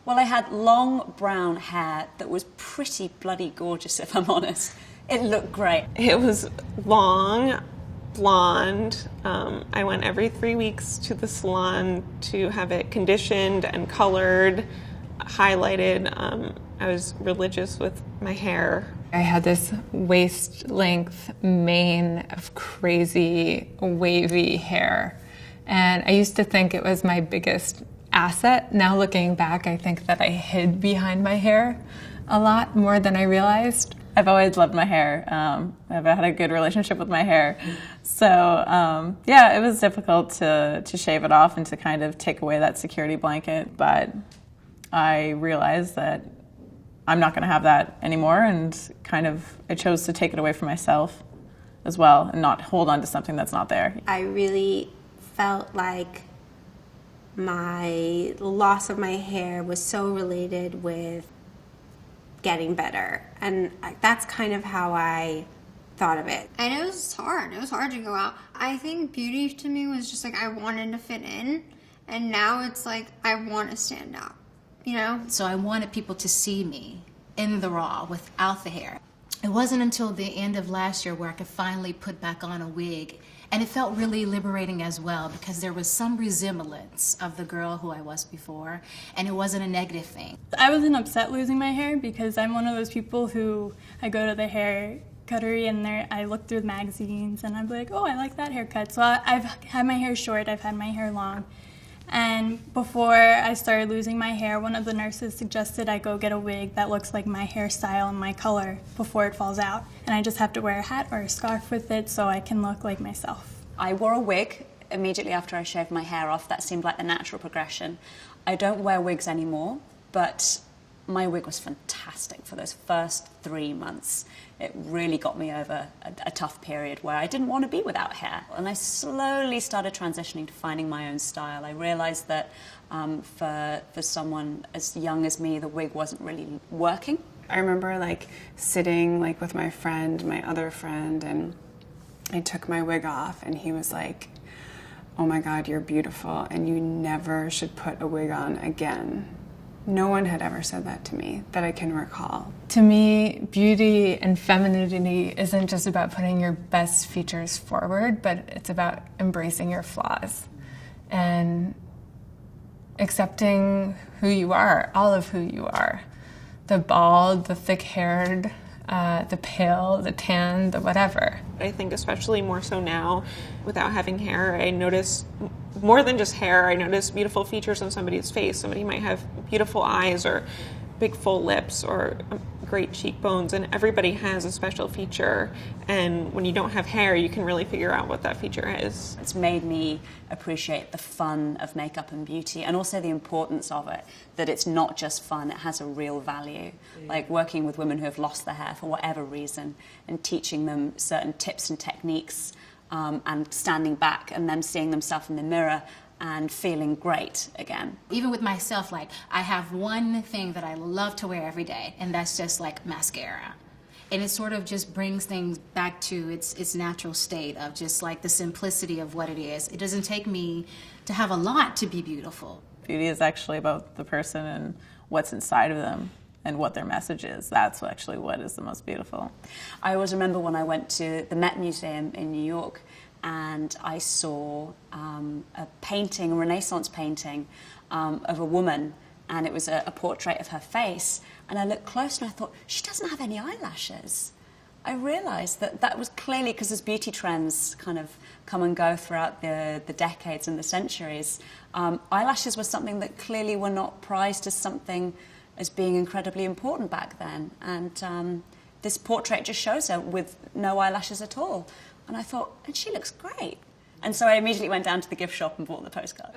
Well, I had long brown hair that was pretty bloody gorgeous, if I'm honest. It looked great. It was long, blonde. I went every 3 weeks to the salon to have it conditioned and colored, highlighted. I was religious with my hair. I had this waist-length mane of crazy, wavy hair. And I used to think it was my biggest asset. Now looking back, I think that I hid behind my hair a lot more than I realized. I've always loved my hair. I've had a good relationship with my hair. So, yeah, it was difficult to shave it off and to kind of take away that security blanket. But I realized that I'm not going to have that anymore, and I chose to take it away from myself as well and not hold on to something that's not there. I really felt like my loss of my hair was so related with getting better, and that's kind of how I thought of it. And it was hard. It was hard to go out. I think beauty to me was just like I wanted to fit in, and now it's like I want to stand out, you know? So I wanted people to see me in the raw without the hair. It wasn't until the end of last year where I could finally put back on a wig, and it felt really liberating as well because there was some resemblance of the girl who I was before, and it wasn't a negative thing. I wasn't upset losing my hair because I'm one of those people who I go to the hair cuttery and I look through the magazines and I'm like, oh, I like that haircut. So I've had my hair short, I've had my hair long. And before I started losing my hair, one of the nurses suggested I go get a wig that looks like my hairstyle and my color before it falls out. And I just have to wear a hat or a scarf with it so I can look like myself. I wore a wig immediately after I shaved my hair off. That seemed like the natural progression. I don't wear wigs anymore, but my wig was fantastic for those first 3 months. It really got me over a tough period where I didn't want to be without hair. And I slowly started transitioning to finding my own style. I realized that for someone as young as me, the wig wasn't really working. I remember sitting with my friend, my other friend, and I took my wig off and he was like, oh my God, you're beautiful and you never should put a wig on again. No one had ever said that to me that I can recall. To me, beauty and femininity isn't just about putting your best features forward, but it's about embracing your flaws and accepting who you are, all of who you are. The bald, the thick-haired, the pale, the tan, the whatever. I think especially more so now, without having hair, I notice more than just hair. I notice beautiful features on somebody's face. Somebody might have beautiful eyes or big full lips or great cheekbones, and everybody has a special feature. And when you don't have hair, you can really figure out what that feature is. It's made me appreciate the fun of makeup and beauty, and also the importance of it, that it's not just fun, it has a real value. Like working with women who have lost their hair for whatever reason and teaching them certain tips and techniques, and standing back and them seeing themselves in the mirror and feeling great again. Even with myself, I have one thing that I love to wear every day, and that's just mascara. And it sort of just brings things back to its natural state of just the simplicity of what it is. It doesn't take me to have a lot to be beautiful. Beauty is actually about the person and what's inside of them and what their message is. That's actually what is the most beautiful. I always remember when I went to the Met Museum in New York and I saw a painting, a Renaissance painting of a woman, and it was a portrait of her face, and I looked close and I thought, she doesn't have any eyelashes. I realised that was clearly, because as beauty trends kind of come and go throughout the decades and the centuries, eyelashes were something that clearly were not prized as something as being incredibly important back then. And this portrait just shows her with no eyelashes at all. And I thought, and she looks great. And so I immediately went down to the gift shop and bought the postcard.